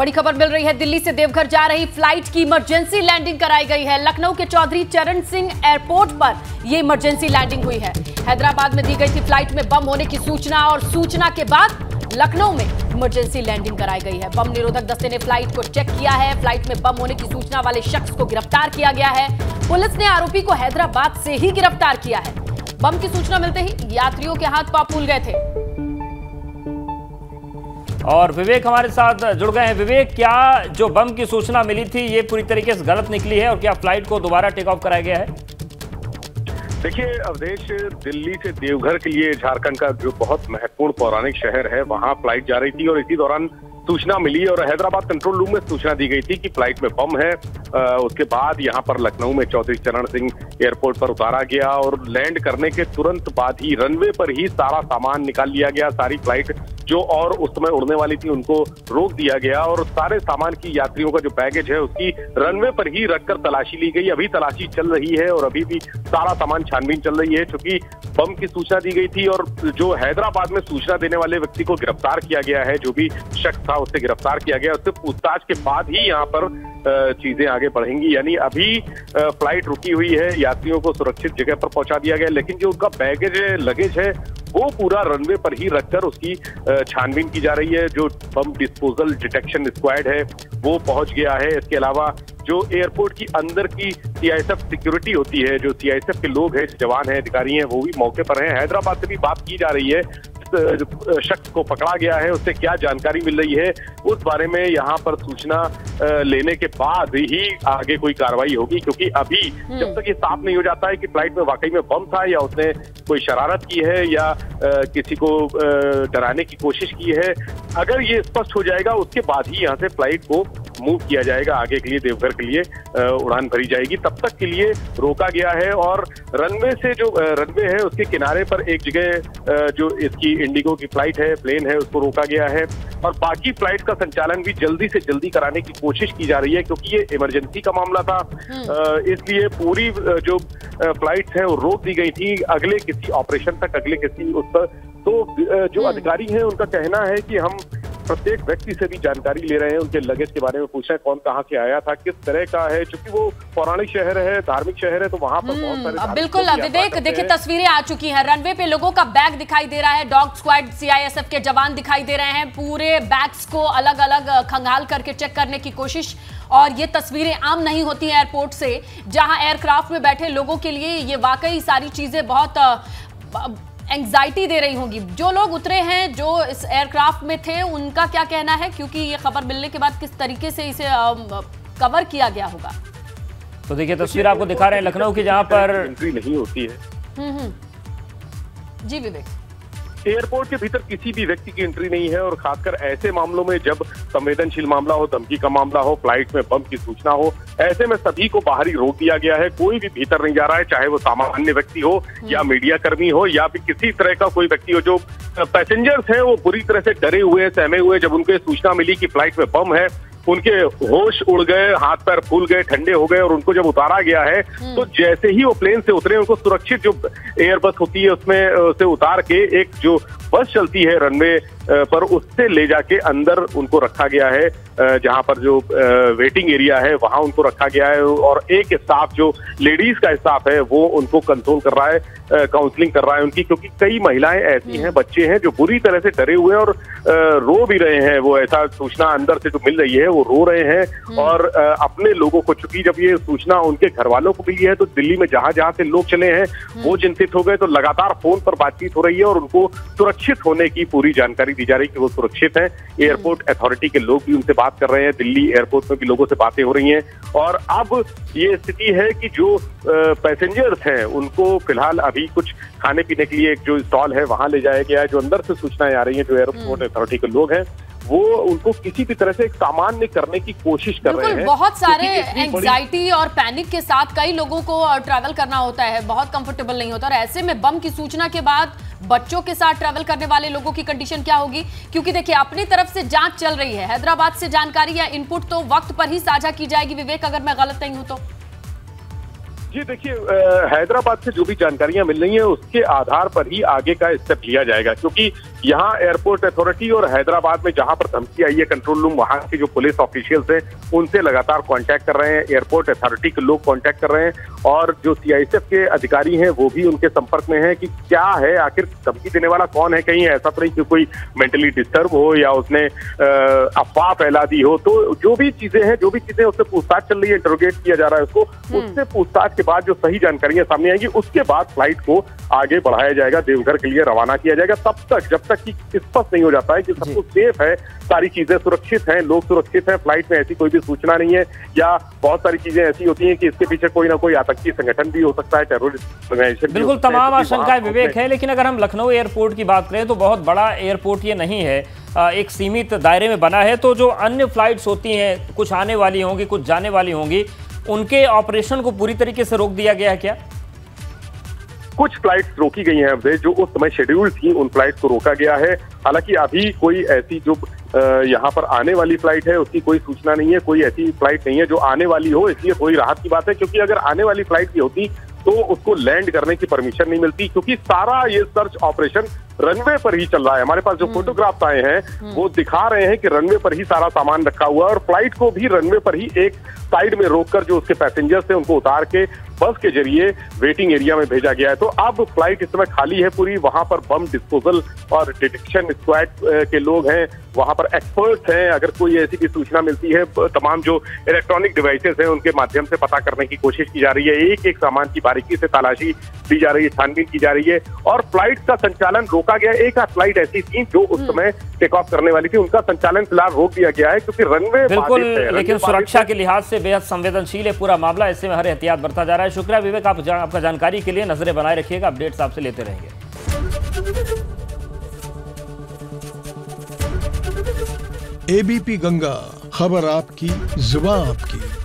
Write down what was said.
बड़ी खबर मिल रही है। दिल्ली से देवघर जा रही फ्लाइट की इमरजेंसी लैंडिंग कराई गई है। लखनऊ के चौधरी चरण सिंह एयरपोर्ट पर यह इमरजेंसी लैंडिंग हुई है। हैदराबाद में दी गई थी फ्लाइट में बम होने की सूचना और सूचना के बाद लखनऊ में इमरजेंसी लैंडिंग कराई गई है। बम निरोधक दस्ते ने फ्लाइट को चेक किया है। फ्लाइट में बम होने की सूचना वाले शख्स को गिरफ्तार किया गया है। पुलिस ने आरोपी को हैदराबाद से ही गिरफ्तार किया है। बम की सूचना मिलते ही यात्रियों के हाथ पांव फूल गए थे। और विवेक हमारे साथ जुड़ गए हैं। विवेक, क्या जो बम की सूचना मिली थी ये पूरी तरीके से गलत निकली है और क्या फ्लाइट को दोबारा टेक ऑफ कराया गया है? देखिए अवधेश, दिल्ली से देवघर के लिए झारखंड का जो बहुत महत्वपूर्ण पौराणिक शहर है वहां फ्लाइट जा रही थी और इसी दौरान सूचना मिली और हैदराबाद कंट्रोल रूम में सूचना दी गई थी कि फ्लाइट में बम है। उसके बाद यहां पर लखनऊ में चौधरी चरण सिंह एयरपोर्ट पर उतारा गया और लैंड करने के तुरंत बाद ही रनवे पर ही सारा सामान निकाल लिया गया। सारी फ्लाइट जो और उस समय उड़ने वाली थी उनको रोक दिया गया और सारे सामान की यात्रियों का जो बैगेज है उसकी रनवे पर ही रखकर तलाशी ली गई। अभी तलाशी चल रही है और अभी भी सारा सामान छानबीन चल रही है। चूंकि बम की सूचना दी गई थी और जो हैदराबाद में सूचना देने वाले व्यक्ति को गिरफ्तार किया गया है, जो भी शख्स था उससे गिरफ्तार किया गया, उससे पूछताछ के बाद ही यहाँ पर चीजें आगे बढ़ेंगी। यानी अभी फ्लाइट रुकी हुई है, यात्रियों को सुरक्षित जगह पर पहुंचा दिया गया, लेकिन जो उनका बैगेज है, लगेज है, वो पूरा रनवे पर ही रखकर उसकी छानबीन की जा रही है। जो बम डिस्पोजल डिटेक्शन स्क्वाड है वो पहुंच गया है। इसके अलावा जो एयरपोर्ट की अंदर की सीआईएसएफ सिक्योरिटी होती है, जो सीआईएसएफ के लोग हैं, जवान हैं, अधिकारी हैं, वो भी मौके पर हैं। हैदराबाद से भी बात की जा रही है। शख्स को पकड़ा गया है, उससे क्या जानकारी मिल रही है उस बारे में यहाँ पर सूचना लेने के बाद ही आगे कोई कार्रवाई होगी, क्योंकि अभी जब तक ये साफ नहीं हो जाता है कि फ्लाइट में वाकई में बम था या उसने कोई शरारत की है या किसी को डराने की कोशिश की है, अगर ये स्पष्ट हो जाएगा उसके बाद ही यहाँ से फ्लाइट को मूव किया जाएगा। आगे के लिए देवघर के लिए उड़ान भरी जाएगी। तब तक के लिए रोका गया है और रनवे से जो रनवे है उसके किनारे पर एक जगह जो इसकी इंडिगो की फ्लाइट है, प्लेन है, उसको रोका गया है और बाकी फ्लाइट का संचालन भी जल्दी से जल्दी कराने की कोशिश की जा रही है, क्योंकि ये इमरजेंसी का मामला था। इसलिए पूरी जो फ्लाइट्स है वो रोक दी गई थी अगले किसी ऑपरेशन तक, अगले किसी उस पर। तो जो अधिकारी हैं उनका कहना है कि हम प्रत्येक व्यक्ति से भी जानकारी ले रहे हैं, उनके लगेज के बारे में पूछ रहे हैं, कौन कहाँ से आया था, किस तरह का है, क्योंकि वो पौराणिक शहर है, धार्मिक शहर है, तो वहां पर बहुत सारे बिल्कुल विवेक, देखिए तस्वीरें आ चुकी हैं। रनवे पे लोगों का बैग दिखाई दे रहा है, डॉग स्क्वाड सीआईएसएफ के जवान दिखाई दे रहे हैं, पूरे बैग्स को अलग अलग खंगाल करके चेक करने की कोशिश। और ये तस्वीरें आम नहीं होती हैं एयरपोर्ट से, जहां एयरक्राफ्ट में बैठे लोगों के लिए ये वाकई सारी चीजें बहुत एंग्जाइटी दे रही होंगी। जो लोग उतरे हैं, जो इस एयरक्राफ्ट में थे, उनका क्या कहना है, क्योंकि ये खबर मिलने के बाद किस तरीके से इसे कवर किया गया होगा। तो देखिए तस्वीर आपको दिखा रहे हैं लखनऊ की, जहां पर एंट्री नहीं होती है। जी विवेक, एयरपोर्ट के भीतर किसी भी व्यक्ति की एंट्री नहीं है और खासकर ऐसे मामलों में जब संवेदनशील मामला हो, धमकी का मामला हो, फ्लाइट में बम की सूचना हो, ऐसे में सभी को बाहर ही रोक दिया गया है। कोई भी भीतर नहीं जा रहा है, चाहे वो सामान्य व्यक्ति हो या मीडिया कर्मी हो या फिर किसी तरह का कोई व्यक्ति हो। जो पैसेंजर्स हैं वो बुरी तरह से डरे हुए, सहमे हुए। जब उनको सूचना मिली कि फ्लाइट में बम है, उनके होश उड़ गए, हाथ पैर फूल गए, ठंडे हो गए और उनको जब उतारा गया है तो जैसे ही वो प्लेन से उतरे, उनको सुरक्षित जो एयरबस होती है उसमें से उतार के एक जो बस चलती है रनवे पर, उससे ले जाके अंदर उनको रखा गया है, जहां पर जो वेटिंग एरिया है वहां उनको रखा गया है। और एक स्टाफ जो लेडीज का स्टाफ है वो उनको कंट्रोल कर रहा है, काउंसलिंग कर रहा है उनकी, क्योंकि कई महिलाएं ऐसी हैं, बच्चे हैं जो बुरी तरह से डरे हुए और रो भी रहे हैं। वो ऐसा सूचना अंदर से जो मिल रही है वो रो रहे हैं और अपने लोगों को, चूंकि जब ये सूचना उनके घर वालों को मिली है तो दिल्ली में जहां जहां से लोग चले हैं वो चिंतित हो गए। तो लगातार फोन पर बातचीत हो रही है और उनको सुरक्षित होने की पूरी जानकारी दी जा रही है कि वो सुरक्षित हैं। एयरपोर्ट अथॉरिटी के लोग भी उनसे बात कर रहे हैं, दिल्ली एयरपोर्ट में भी लोगों से बातें हो रही हैं और अब ये स्थिति है कि जो पैसेंजर्स हैं उनको फिलहाल अभी कुछ खाने पीने के लिए एक जो स्टॉल है वहां ले जाया गया है। जो अंदर से सूचनाएं आ रही हैं, जो एयरपोर्ट अथॉरिटी के लोग हैं वो उनको किसी भी तरह से एक सामान्य करने की कोशिश कर रहे हैं। बहुत सारे एंजाइटी और पैनिक के साथ कई लोगों को ट्रैवल करना होता है, बहुत कंफर्टेबल नहीं होता और ऐसे में बम की सूचना के बाद बच्चों के साथ ट्रैवल करने वाले लोगों की कंडीशन क्या होगी, क्योंकि देखिए अपनी तरफ से जांच चल रही है। हैदराबाद से जानकारी या इनपुट तो वक्त पर ही साझा की जाएगी विवेक, अगर मैं गलत नहीं हूं तो। जी देखिए, हैदराबाद से जो भी जानकारियां मिल रही हैं उसके आधार पर ही आगे का स्टेप लिया जाएगा, क्योंकि यहाँ एयरपोर्ट अथॉरिटी और हैदराबाद में जहां पर धमकी आई है कंट्रोल रूम, वहां के जो पुलिस ऑफिशियल्स हैं उनसे लगातार कांटेक्ट कर रहे हैं, एयरपोर्ट अथॉरिटी के लोग कांटेक्ट कर रहे हैं और जो सीआईएसएफ के अधिकारी हैं वो भी उनके संपर्क में हैं कि क्या है, आखिर धमकी देने वाला कौन है, कहीं ऐसा तो नहीं कि कोई मेंटली डिस्टर्ब हो या उसने अफवाह फैला दी हो। तो जो भी चीजें उससे पूछताछ चल रही है, इंटरोगेट किया जा रहा है उसको, उससे पूछताछ के बाद जो सही जानकारियां सामने आएंगी उसके बाद फ्लाइट को आगे बढ़ाया जाएगा, देवघर के लिए रवाना किया जाएगा। तब तक जब तक कि स्पष्ट नहीं हो जाता है कि सब कुछ सेफ है, सारी चीजें सुरक्षित हैं, लोग सुरक्षित हैं, फ्लाइट में ऐसी कोई भी सूचना नहीं है, या बहुत सारी चीजें ऐसी होती हैं कि इसके पीछे कोई ना कोई आतंकी संगठन भी हो सकता है, टेररिस्ट ऑर्गेनाइजेशन। बिल्कुल तमाम आशंकाएं विवेक है, लेकिन अगर हम लखनऊ एयरपोर्ट की बात करें तो बहुत बड़ा एयरपोर्ट ये नहीं है, एक सीमित दायरे में बना है। तो जो अन्य फ्लाइट्स होती हैं, कुछ आने वाली होंगी, कुछ जाने वाली होंगी, उनके ऑपरेशन को पूरी तरीके से रोक दिया गया है क्या? कुछ फ्लाइट्स रोकी गई हैं अवधेश, जो उस समय शेड्यूल थी उन फ्लाइट्स को रोका गया है। हालांकि अभी कोई ऐसी जो यहाँ पर आने वाली फ्लाइट है उसकी कोई सूचना नहीं है, कोई ऐसी फ्लाइट नहीं है जो आने वाली हो, इसलिए थोड़ी राहत की बात है। क्योंकि अगर आने वाली फ्लाइट भी होती तो उसको लैंड करने की परमिशन नहीं मिलती, क्योंकि सारा ये सर्च ऑपरेशन रनवे पर ही चल रहा है। हमारे पास जो फोटोग्राफ्स आए हैं वो दिखा रहे हैं कि रनवे पर ही सारा सामान रखा हुआ है और फ्लाइट को भी रनवे पर ही एक साइड में रोककर जो उसके पैसेंजर्स थे उनको उतार के बस के जरिए वेटिंग एरिया में भेजा गया है। तो अब फ्लाइट इस समय खाली है पूरी, वहां पर बम डिस्पोजल और डिटेक्शन स्क्वाड के लोग हैं, वहां पर एक्सपर्ट्स हैं। अगर कोई ऐसी भी सूचना मिलती है, तमाम जो इलेक्ट्रॉनिक डिवाइसेस हैं उनके माध्यम से पता करने की कोशिश की जा रही है, एक एक सामान की बारीकी से तलाशी दी जा रही है, छानबीन की जा रही है और फ्लाइट का संचालन रोका गया। एक आध फ्लाइट ऐसी थी जो उस समय टेक ऑफ करने वाली थी, उनका संचालन फिलहाल रोक दिया गया है क्योंकि रनवे बिल्कुल, लेकिन सुरक्षा के लिहाज से बेहद संवेदनशील है पूरा मामला, ऐसे में हर एहतियात बरता जा रहा है। शुक्रिया विवेक, आपका जानकारी के लिए। नजरें बनाए रखिएगा, अपडेट्स आपसे लेते रहेंगे। एबीपी गंगा, खबर आपकी, जुबान आपकी।